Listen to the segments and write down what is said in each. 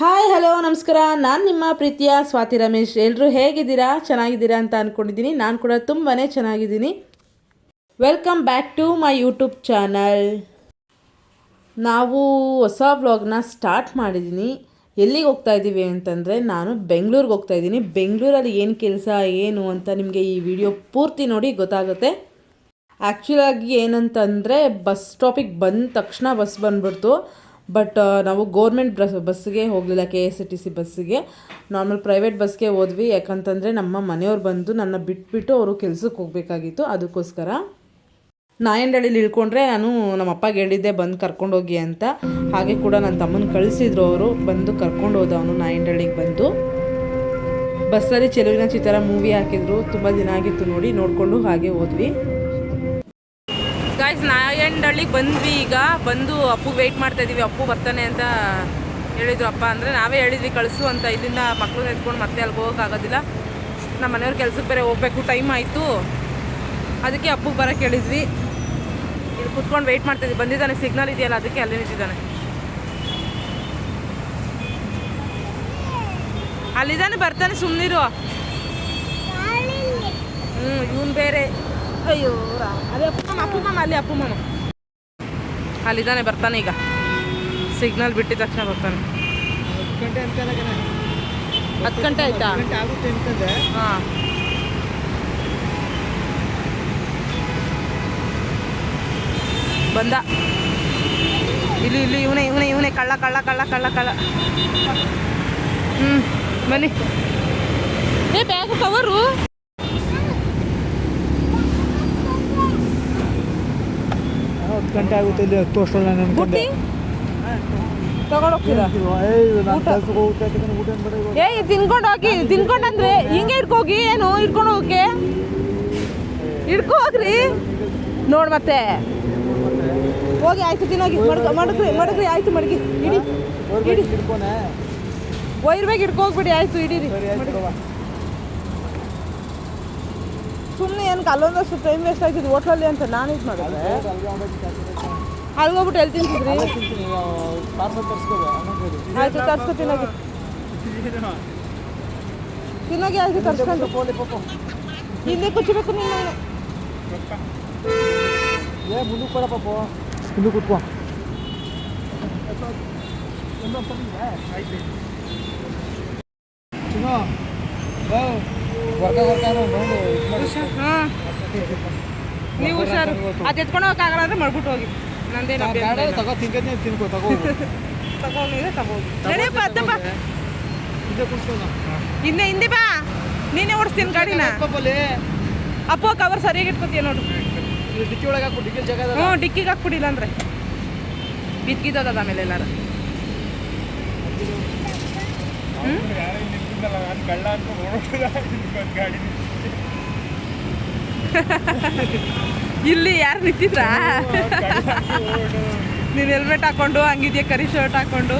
Hi hello ನಮಸ್ಕಾರ. ನಾನು ನಿಮ್ಮ ಪ್ರೀತಿಯ ಸ್ವಾತಿ ರಮೇಶ್. ಎಲ್ಲರೂ ಹೇಗಿದ್ದೀರಾ? ಚೆನ್ನಾಗಿದ್ದೀರಾ ಅಂತ ಅಂದ್ಕೊಂಡಿದ್ದೀನಿ. ನಾನು ಕೂಡ ತುಂಬಾ ಚೆನ್ನಾಗಿದ್ದೀನಿ. Welcome back to my YouTube channel. ನಾವು ಹೊಸ ವ್ಲಾಗ್ನ ಸ್ಟಾರ್ಟ್ ಮಾಡಿದ್ದೀನಿ. ಎಲ್ಲಿಗೆ ಹೋಗ್ತಾ ಇದ್ದೀವಿ ಅಂತಂದರೆ, ನಾನು ಬೆಂಗಳೂರಿಗೆ ಹೋಗ್ತಾ ಇದ್ದೀನಿ. ಬೆಂಗಳೂರಲ್ಲಿ ಏನು ಕೆಲಸ ಏನು ಅಂತ ನಿಮಗೆ ಈ ವಿಡಿಯೋ ಪೂರ್ತಿ ನೋಡಿ ಗೊತ್ತಾಗುತ್ತೆ. ಆ್ಯಕ್ಚುಲಾಗಿ ಏನಂತಂದರೆ, ಬಸ್ ಸ್ಟಾಪಿಗೆ ಬಂದ ತಕ್ಷಣ ಬಸ್ ಬಂದ್ಬಿಡ್ತು. ಬಟ್ ನಾವು ಗೌರ್ಮೆಂಟ್ ಬಸ್ಸಿಗೆ ಹೋಗಲಿಲ್ಲ, KSRTC ಬಸ್ಸಿಗೆ. ನಾರ್ಮಲ್ ಪ್ರೈವೇಟ್ ಬಸ್ಗೆ ಹೋದ್ವಿ. ಯಾಕಂತಂದರೆ ನಮ್ಮ ಮನೆಯವ್ರು ಬಂದು ನನ್ನ ಬಿಟ್ಬಿಟ್ಟು ಅವರು ಕೆಲ್ಸಕ್ಕೆ ಹೋಗಬೇಕಾಗಿತ್ತು. ಅದಕ್ಕೋಸ್ಕರ ನಾಯಂಡಹಳ್ಳಿಲಿ ಇಳ್ಕೊಂಡ್ರೆ ನಾನು ನಮ್ಮ ಅಪ್ಪಗೆ ಹೇಳಿದ್ದೆ ಬಂದು ಕರ್ಕೊಂಡೋಗಿ ಅಂತ. ಹಾಗೆ ಕೂಡ ನನ್ನ ತಮ್ಮನ ಕಳಿಸಿದ್ರು, ಅವರು ಬಂದು ಕರ್ಕೊಂಡು ಹೋದ. ಅವನು ನಾಯಂಡಹಳ್ಳಿಗೆ ಬಂದು ಬಸ್ಸಲ್ಲಿ ಚೆಲುವಿನ ಚಿತ್ರ ಮೂವಿ ಹಾಕಿದ್ರು. ತುಂಬ ದಿನ ಆಗಿತ್ತು ನೋಡಿ, ನೋಡಿಕೊಂಡು ಹಾಗೆ ಹೋದ್ವಿ. ಗಾಯ್ಸ್, ನಾಯಂಡಹಳ್ಳಿಗೆ ಬಂದ್ವಿ. ಈಗ ಬಂದು ಅಪ್ಪು ವೆಯ್ಟ್ ಮಾಡ್ತಾಯಿದ್ದೀವಿ. ಅಪ್ಪು ಬರ್ತಾನೆ ಅಂತ ಹೇಳಿದ್ರು ಅಪ್ಪ. ಅಂದರೆ ನಾವೇ ಹೇಳಿದ್ವಿ ಕಳಿಸು ಅಂತ. ಇಲ್ಲಿಂದ ಮಕ್ಕಳು ಎತ್ಕೊಂಡು ಮತ್ತೆ ಅಲ್ಲಿಗೆ ಹೋಗೋಕ್ಕಾಗೋದಿಲ್ಲ. ನಮ್ಮ ಮನೆಯವ್ರ ಕೆಲ್ಸಕ್ಕೆ ಬೇರೆ ಹೋಗಬೇಕು, ಟೈಮ್ ಆಯಿತು. ಅದಕ್ಕೆ ಅಪ್ಪಗೆ ಬರೋಕ್ಕೆ ಹೇಳಿದ್ವಿ. ಇಲ್ಲಿ ಕುತ್ಕೊಂಡು ವೆಯ್ಟ್ ಮಾಡ್ತಾಯಿದ್ವಿ. ಬಂದಿದ್ದಾನೆ, ಸಿಗ್ನಲ್ ಇದೆಯಲ್ಲ ಅದಕ್ಕೆ ಅಲ್ಲೇ ನಿಂತಿದ್ದಾನೆ. ಅಲ್ಲಿದ್ದಾನೆ, ಬರ್ತಾನೆ, ಸುಮ್ಮನಿರು. ಇವನು ಬೇರೆ. ಅಯ್ಯೋ ಅದೇ ಅಪ್ಪು ಮಾಮ ಅಲ್ಲಿ ಅಪ್ಪು ಮಾಮ ಅಲ್ಲಿದ್ದಾನೆ, ಬರ್ತಾನೆ. ಈಗ ಸಿಗ್ನಲ್ ಬಿಟ್ಟಿದ ತಕ್ಷಣ ಬರ್ತಾನೆ. 10 ಗಂಟೆ ಆಯ್ತಾ? ಹಾಂ, ಬಂದ. ಇಲ್ಲಿ ಇಲ್ಲಿ ಇವನೇ ಇವನೇ ಇವನೇ ಕಳ್ಳ ಕಳ್ಳ ಕಳ್ಳ ಕಳ್ಳ ಕಳ್ಳ. ಬನ್ನಿ. ಬ್ಯಾಗು ಕವರು ಗಂಟೆ ಆಗುತ್ತೆ. ಇಲ್ಲಿ ತೋರ್ಸಲ್ಲ ಬುಟ್ಟಿ ತಗೊಂಡೋಗ್ತೀರಾ? ತಿನ್ಕೊಂಡು ಹೋಗಿ. ತಿನ್ಕೊಂಡಂದ್ರೆ ಹಿಂಗೆ ಹಿಡ್ಕೋಗಿ, ಏನು ಹಿಡ್ಕೊಂಡು ಹೋಗಕ್ಕೆ ಹಿಡ್ಕೊ ಹೋಗ್ರಿ. ನೋಡಿ ಮತ್ತೆ ಹೋಗಿ. ಆಯ್ತು, ತಿನ್ನೋಗಿ. ಮಡಗ್ರಿ ಆಯ್ತು, ಮಡಗಿ ಇಡಿ ಇಡಿ. ಒಯ್ರ್ಬೇಕು, ಹಿಡ್ಕೋಗ್ಬಿಡಿ. ಆಯ್ತು, ಇಡೀರಿ. ಸುಮ್ಮನೆ ಏನಕ್ಕೆ ಅಲ್ಲೊಂದಷ್ಟು ಟೈಮ್ ವೇಸ್ಟ್ ಆಯ್ತಿದ್ದು ಹೋಟ್ಲಲ್ಲಿ ಅಂತ ನಾನು ಇದು ಮಾಡಿದ್ರೆ. ಅಲ್ಲಿ ಹೋಗ್ಬಿಟ್ಟು ಎಲ್ಲಿ ತಿಂತಿದ್ರಿ? ಆಯ್ತು, ತರ್ಸ್ಕೊ. ತಿನ್ನೋಗಿ ತಿನ್ನೋಗಿ. ಆಯ್ತು, ತರ್ಸ್ಕೊಂಡು ಹಿಂದೆ ಕುಚ್ಚಬೇಕು. ನೀನು ಮುಂದೆ ಕೊಡ ಪಾಪ, ಮುಂದೆ ಕೂತ್ಕೋ. ನೀವು ಹುಷಾರು. ಅದು ಎತ್ಕೊಂಡು ಹೋಗಕ್ಕಾಗಲ್ಲ ಅಂದರೆ ಮಾಡ್ಬಿಟ್ಟು ಹೋಗಿ. ನಂದೇನು ತಗೋ, ತಿನ್ಕೋ ತಗೋ. ತಗೊಂಡಿದ್ರೆ ತಗೋಗಿ. ನಡೆಯಪ್ಪ, ಅದ್ದಪ್ಪ. ಹಿಂದೆ ಹಿಂದೆ ಬಾ. ನೀನೇ ಓಡಿಸ್ತೀನಿ ಗಾಡಿನ. ಅಪ್ಪ ಕವರ್ ಸರಿಯಾಗಿ ಇಟ್ಕೋತೀಯ ನೋಡು. ಡಿಕ್ಕಿ ಒಳಗೆ ಹಾಕ್ಬಿಟ್ಟು, ಡಿಕ್ಕಿ ಜಾಗ. ಹ್ಞೂ, ಡಿಕ್ಕಿಗೆ ಹಾಕ್ಬಿಡಿಲ್ಲ ಅಂದರೆ ಬಿದ್ಗಿದ್ದದ ಆಮೇಲೆ ಎಲ್ಲಾರು. ಇಲ್ಲಿ ಯಾರು ನಿಂತಿದ್ರಾ? ನೀನು ಹೆಲ್ಮೆಟ್ ಹಾಕೊಂಡು ಹಂಗಿದ್ಯಾ, ಕರಿ ಶರ್ಟ್ ಹಾಕೊಂಡು.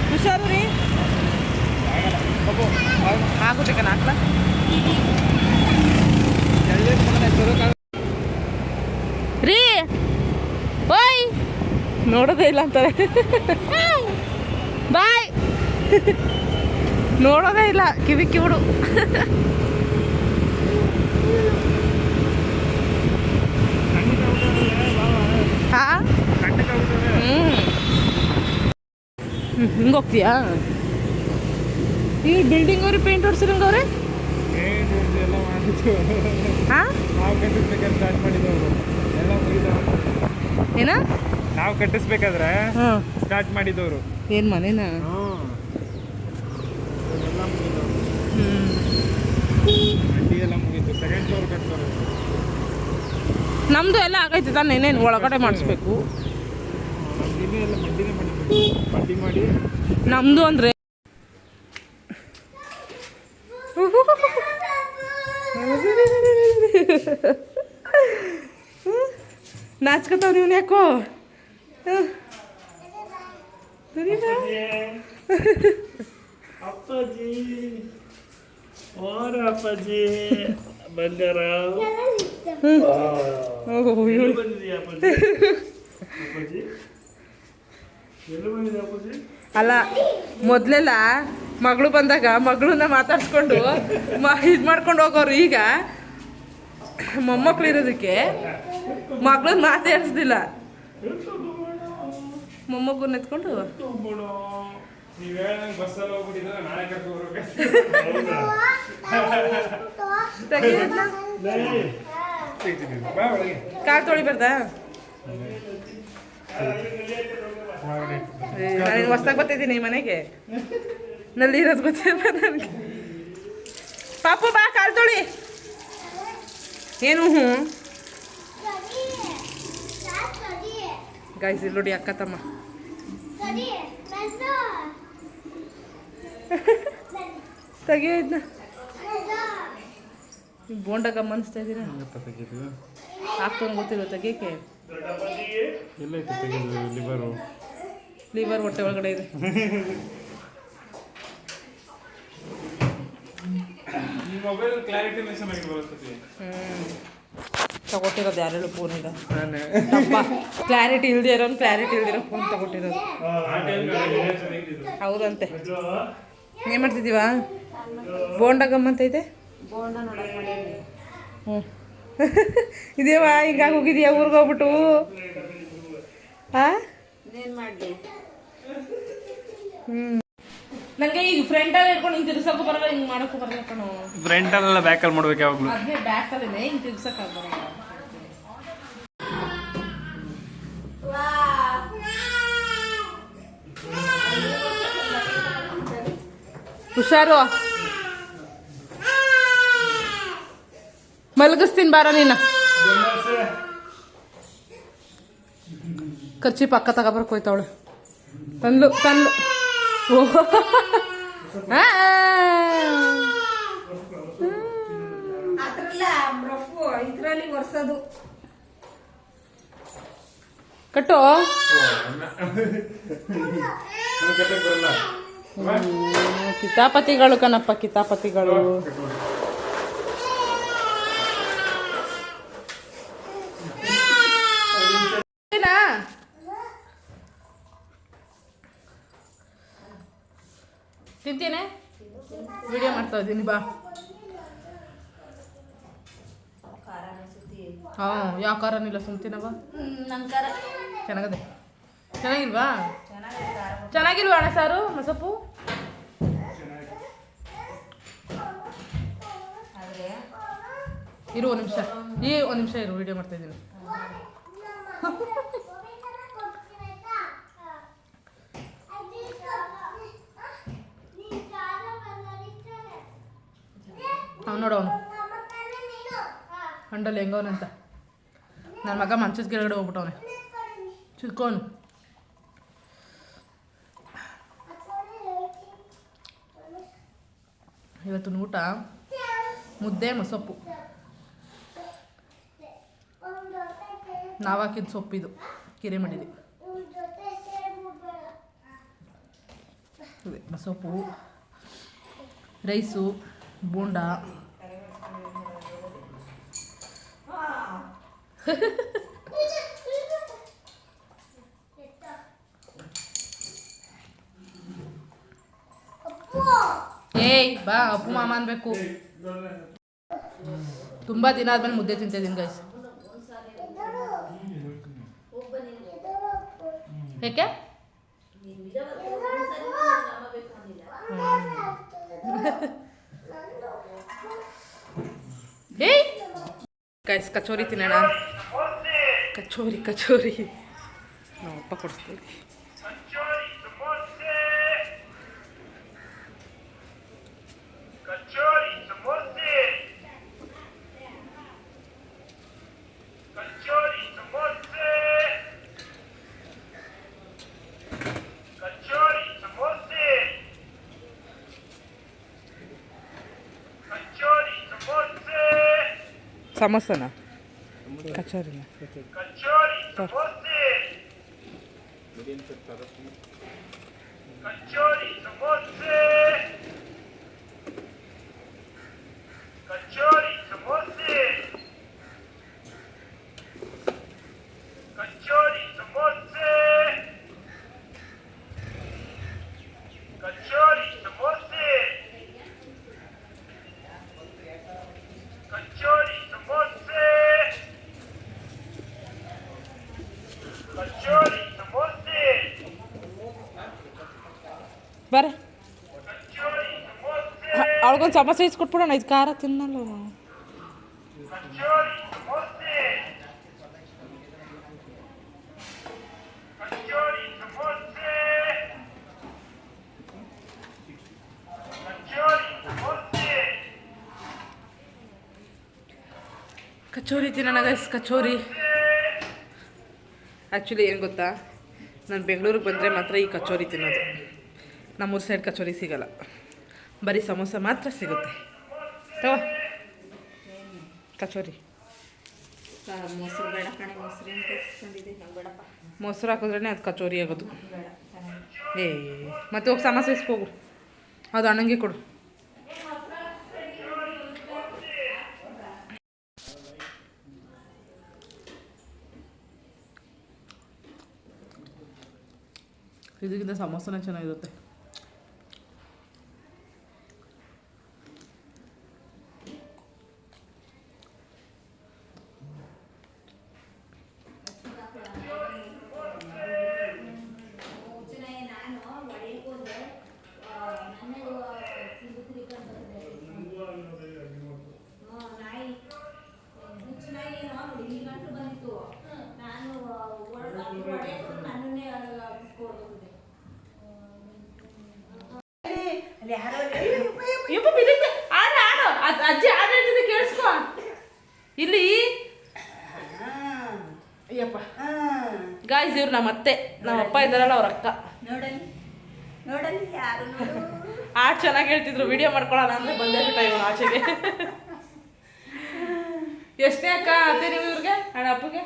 ಹುಷಾರು ರೀ. ಆಗುತ್ತೆ ಕಣ, ಹಾಕ್ಲ. ರೀ ಓಯ್, ನೋಡೋದೇ ಇಲ್ಲ ಅಂತಾರೆ. ಬಾಯ್. ನೋಡೋದೇ ಇಲ್ಲ, ಕಿವಿ ಕಿವಿಡು. ಹಾಂ, ಹಿಂಗೆ ಹೋಗ್ತೀಯಾ? ಈ ಬಿಲ್ಡಿಂಗ್ ಅವ್ರಿ ಪೇಂಟ್ ಹೊಡ್ಸಿರಂಗವ್ರೆ. ಹಾಂ, ಏನ ನಾವು ಕಟ್ಟಿಸ್ಬೇಕಾದ್ರೆ ಸ್ಟಾರ್ಟ್ ಮಾಡಿದವರು. ಏನು ಮನೆನಾ? ನಮ್ದು ಎಲ್ಲ ಆಗೈತೆ ತಾನು. ಏನೇನು ಒಳಗಡೆ ಮಾಡಿಸ್ಬೇಕು ನಮ್ದು ಅಂದರೆ. ನಾಚ್ಕೊತಾವ ನೀವು ಯಾಕೋ? ಅಪ್ಪಾಜಿ, ಅಪ್ಪಾಜಿ ಬಂಗಾರ ಬಂದಿದೆಯಾ ಅಪ್ಪಾಜಿ? ಅಲ್ಲ ಮೊದಲೆಲ್ಲ ಮಗಳು ಬಂದಾಗ ಮಗಳನ್ನ ಮಾತಾಡ್ಸ್ಕೊಂಡು ಇದು ಮಾಡ್ಕೊಂಡು ಹೋಗೋರು. ಈಗ ಮೊಮ್ಮಕ್ಳು ಇರೋದಕ್ಕೆ ಮಗಳನ್ನ ಮಾತಾಡಿಸ್ದಿಲ್ಲ, ಮೊಮ್ಮಗನ್ನ ಎತ್ಕೊಂಡು ಕಾಲು ತೊಳಿಬಾರ್ದಾ? ನಾನು ಹೊಸ್ದಾಗಿ ಬರ್ತಿದ್ದೀನಿ ಮನೆಗೆ, ನಲ್ಲಿ ಇರೋದು ಗೊತ್ತಿಲ್ಲ ನನಗೆ. ಪಾಪು ಬಾ ಕಾಲು ತೊಳಿ. ಏನು ಹ್ಞೂ ಗಾಯ್ಸ್ ಇಲ್ಲಿ ನೋಡಿ ಅಕ್ಕ ತಮ್ಮ ತೆಗಿಯೋ ಇದನ್ನ. ಬೋಂಡ ಗಮನಿಸ್ತಾ ಇದ್ದೀರಾ? ಆಗ್ತಾನೆ ಗೊತ್ತಿಲ್ಲ ತೆಗಿಯಕ್ಕೆ. ಲಿವರ್ ಹೊಟ್ಟೆ ಒಳಗಡೆ ಇದೆ. ತಗೊಟ್ಟಿರೋದು ಯಾರು ಫೋನ್ ಈಗ ಕ್ಲಾರಿಟಿ ಇಲ್ದೇ ಇರೋನು ಕ್ಲಾರಿಟಿ ಇಲ್ದಿರೋ ಫೋನ್ ತಗೊಟ್ಟಿರೋದು. ಹೌದಂತೆ. ಏನು ಮಾಡ್ತಿದ್ದೀವ? ಬೋಂಡ ಗಮ್ಮಂತೈತೆ. ಹ್ಞೂ ಇದೇವಾ ಹಿಂಗಾಗಿ ಹೋಗಿದ್ಯಾ ಊರಿಗೆ ಹೋಗ್ಬಿಟ್ಟು? ಹಾಂ ನನಗೆ ಈಗ ಫ್ರಂಟಲ್ಲಿ ಇಟ್ಕೊಂಡು ಹಿಂಗೆ ತಿರ್ಸಕ್ಕೂ ಬರಲ್ಲ, ಹಿಂಗೆ ಮಾಡೋಕ್ಕೂ ಬರಲ್ಲ ಕಣೋ. ಫ್ರಂಟಲ್ಲೆಲ್ಲ ಬ್ಯಾಕಲ್ಲಿ ಮಾಡ್ಬೇಕು ಯಾವಾಗಲೂ. ಅದೇ ಬ್ಯಾಕಲ್ಲಿದೆ, ಹಿಂಗೆ ತಿರ್ಸಕ್ಕಾಗಲ್ಲ. ಹುಷಾರು, ಮಲಗಿಸ್ತೀನಿ ಬಾರ ನೀನು. ಖರ್ಚಿ ಪಕ್ಕ ತಗೊಬರಕ್ಕೆ ಹೋಯ್ತಾವಳು. ತಂದ್ಲು ತಂದ್ಲು. ಓಹ್ ಕಟ್ಟು. ಕಿತಾಪತಿಗಳು ಕಣಪ್ಪ, ಕಿತಾಪತಿಗಳು. ತಿಂತೀನಿ, ವಿಡಿಯೋ ಮಾಡ್ತಾ ಇದ್ದೀನಿ ಬಾ. ಹಾಂ ಯಾವ ಖಾರನಿಲ್ಲ, ಸುಮ್ತೀನವ. ಚೆನ್ನಾಗದೆ. ಚೆನ್ನಾಗಿಲ್ವಾ? ಚೆನ್ನಾಗಿಲ್ವಾ ಅಣ್ಣ ಸಾರು ಮಸಪ್ಪು? ಇರು ಒಂದು ನಿಮಿಷ, ಒಂದು ನಿಮಿಷ ಇರು, ವಿಡಿಯೋ ಮಾಡ್ತಾ ಇದ್ದೀನಿ. ಅವ್ನು ನೋಡೋನು ಹಂಡಲ್ಲಿ ಹೆಂಗವನಂತ. ನನ್ನ ಮಗ ಮಂಚದ ಕೆಳಗಡೆ ಹೋಗ್ಬಿಟ್ಟವನೆ, ಚಿಕ್ಕೋನು. ಇವತ್ತಿನ ಊಟ ಮುದ್ದೆ ಮಸೊಪ್ಪು. ನಾವು ಹಾಕಿದ ಸೊಪ್ಪಿದು, ಕಿರೆ ಮಾಡಿದ್ವಿ. ಮಸೊಪ್ಪು, ರೈಸು, ಬೋಂಡ. ಏಯ್ ಬಾ, ಅಪ್ಪು ಮಾಮ ಅನ್ಬೇಕು. ತುಂಬಾ ದಿನ ಆದ್ಮೇಲೆ ಮುದ್ದೆ ತಿಂತಿದ್ದೀನಿ ಗೈಸ್. ಯಾಕೆ? ಏಯ್ ಗೈಸ್ ಕಚೋರಿ ತಿನ್ನೋಣ. ಕಚೋರಿ ಕಚೋರಿ ನಾವು ಅಪ್ಪ ಕೊಡಿಸ್ತೀವಿ. ಸಮೋಸನಾ ಕಚೋರಿನ? ಬರ್ರಿ ಅವಳಿಗೊಂದು ಸಮೋಸ ಇಸ್ಕೊಟ್ಬಿಡೋಣ ಇದು ಖಾರ ತಿನ್ನಲ್ಲ ಅವ್ನು. ಕಚೋರಿ ತಿನ್ನೋಣ ಗೈಸ್, ಕಚೋರಿ. ಆ್ಯಕ್ಚುಲಿ ಏನು ಗೊತ್ತಾ, ನಾನು ಬೆಂಗಳೂರಿಗೆ ಬಂದರೆ ಮಾತ್ರ ಈ ಕಚೋರಿ ತಿನ್ನೋದು. ನಮ್ಮೂರ ಸೈಡ್ ಕಚೋರಿ ಸಿಗಲ್ಲ, ಬರೀ ಸಮೋಸ ಮಾತ್ರ ಸಿಗುತ್ತೆ. ತಗೋ ಕಚೋರಿ. ಮೊಸರು ಬೇಡ ಕಣೆ, ಮೊಸರು ಏನು ತೆಗೆಸ್ಕೊಂಡಿದ್ದೆ ನಂಗೆ ಬೇಡಪ್ಪ. ಮೊಸರು ಹಾಕಿದ್ರೇ ಅದು ಕಚೋರಿ ಆಗೋದು. ಏ ಮತ್ತೆ ಹೋಗಿ ಸಮೋಸ ಇಸ್ಕೋಗು, ಅದು ಅಣ್ಣಂಗೆ ಕೊಡು. ಇದಕ್ಕಿಂತ ಸಮೋಸನೇ ಚೆನ್ನಾಗಿರುತ್ತೆ. ಅಜ್ಜಿ ಆಡ ಹೇಳ್ತಿದ್ದೆ ಕೇಳಿಸ್ಕೊ. ಇಲ್ಲಿ ಅಯ್ಯಪ್ಪ ಗಾಯ್ಸ್, ಇವ್ರು ನಮ್ಮ ಅತ್ತೆ, ನಮ್ಮ ಅಪ್ಪ ಇದ್ದಾರಲ್ಲ ಅವ್ರ ಅಕ್ಕ. ನೋಡಲಿ ಯಾರು ಆಡ್ ಚೆನ್ನಾಗಿ ಹೇಳ್ತಿದ್ರು, ವಿಡಿಯೋ ಮಾಡ್ಕೊಳ್ಳೋಣ ಅಂದ್ರೆ ಬಂದೇ ಬಿಟ್ಟ ಇವನು ಆಚೆಗೆ. ಎಷ್ಟನೇ ಅಕ್ಕ ಅತ್ತೆ ನೀವು ಇವ್ರಿಗೆ, ಅಣ್ಣ ಅಪ್ಪಗೆ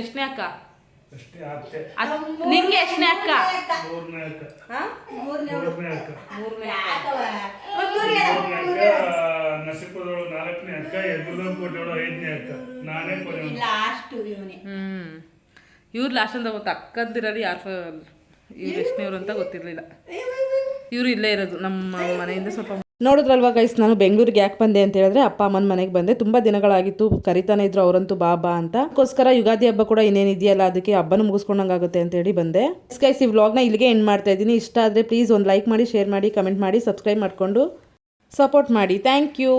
ಎಷ್ಟನೇ ಅಕ್ಕ? ನಿಂಗೆ ಎಷ್ಟನೇ ಅಕ್ಕ? ನಸೀಪದೋಳು 4ನೇ ಅಕ್ಕ, ಎದುರುಕೋಟೆಯೊಳು 5ನೇ ಅಕ್ಕ, ನಾನೇ ಲಾಸ್ಟ್ ಇವನೇ. ಇವ್ರು ಲಾಸ್ಟ್ ಅಂತ ಗೊತ್ತು. ಅಕ್ಕಂದಿರಲ್ಲಿ ಯಾರು ಇವ್ರು ಎಷ್ಟನೇವ್ರು ಅಂತ ಗೊತ್ತಿರಲಿಲ್ಲ. ಇವರು ಇಲ್ಲೇ ಇರೋದು ನಮ್ಮ ಮನೆಯಿಂದ ಸ್ವಲ್ಪ. ನೋಡಿದ್ರಲ್ವ ಗೈಸ್, ನಾನು ಬೆಂಗಳೂರಿಗೆ ಯಾಕೆ ಬಂದೆ ಅಂತ ಹೇಳಿದ್ರೆ ಅಪ್ಪ ಅಮ್ಮನ ಮನೆಗೆ ಬಂದೆ. ತುಂಬ ದಿನಗಳಾಗಿತ್ತು, ಕರಿತಾನೆ ಇದ್ರು ಅವರಂತೂ ಬಾಬಾ ಅಂತ. ಅದಕ್ಕೋಸ್ಕರ ಯುಗಾದಿ ಹಬ್ಬ ಕೂಡ ಇನ್ನೇನಿದೆಯಲ್ಲ, ಅದಕ್ಕೆ ಹಬ್ಬನ ಮುಗಿಸ್ಕೊಂಡಂಗಾಗುತ್ತೆ ಅಂತೇಳಿ ಬಂದೆ. ಗೈಸ್, ಈ ವ್ಲಾಗ್ನ ಇಲ್ಲಿಗೆ ಎಂಡ್ ಮಾಡ್ತಾ ಇದ್ದೀನಿ. ಇಷ್ಟ ಆದರೆ ಪ್ಲೀಸ್ ಒಂದು ಲೈಕ್ ಮಾಡಿ, ಶೇರ್ ಮಾಡಿ, ಕಮೆಂಟ್ ಮಾಡಿ, ಸಬ್ಸ್ಕ್ರೈಬ್ ಮಾಡಿಕೊಂಡು ಸಪೋರ್ಟ್ ಮಾಡಿ. Thank you.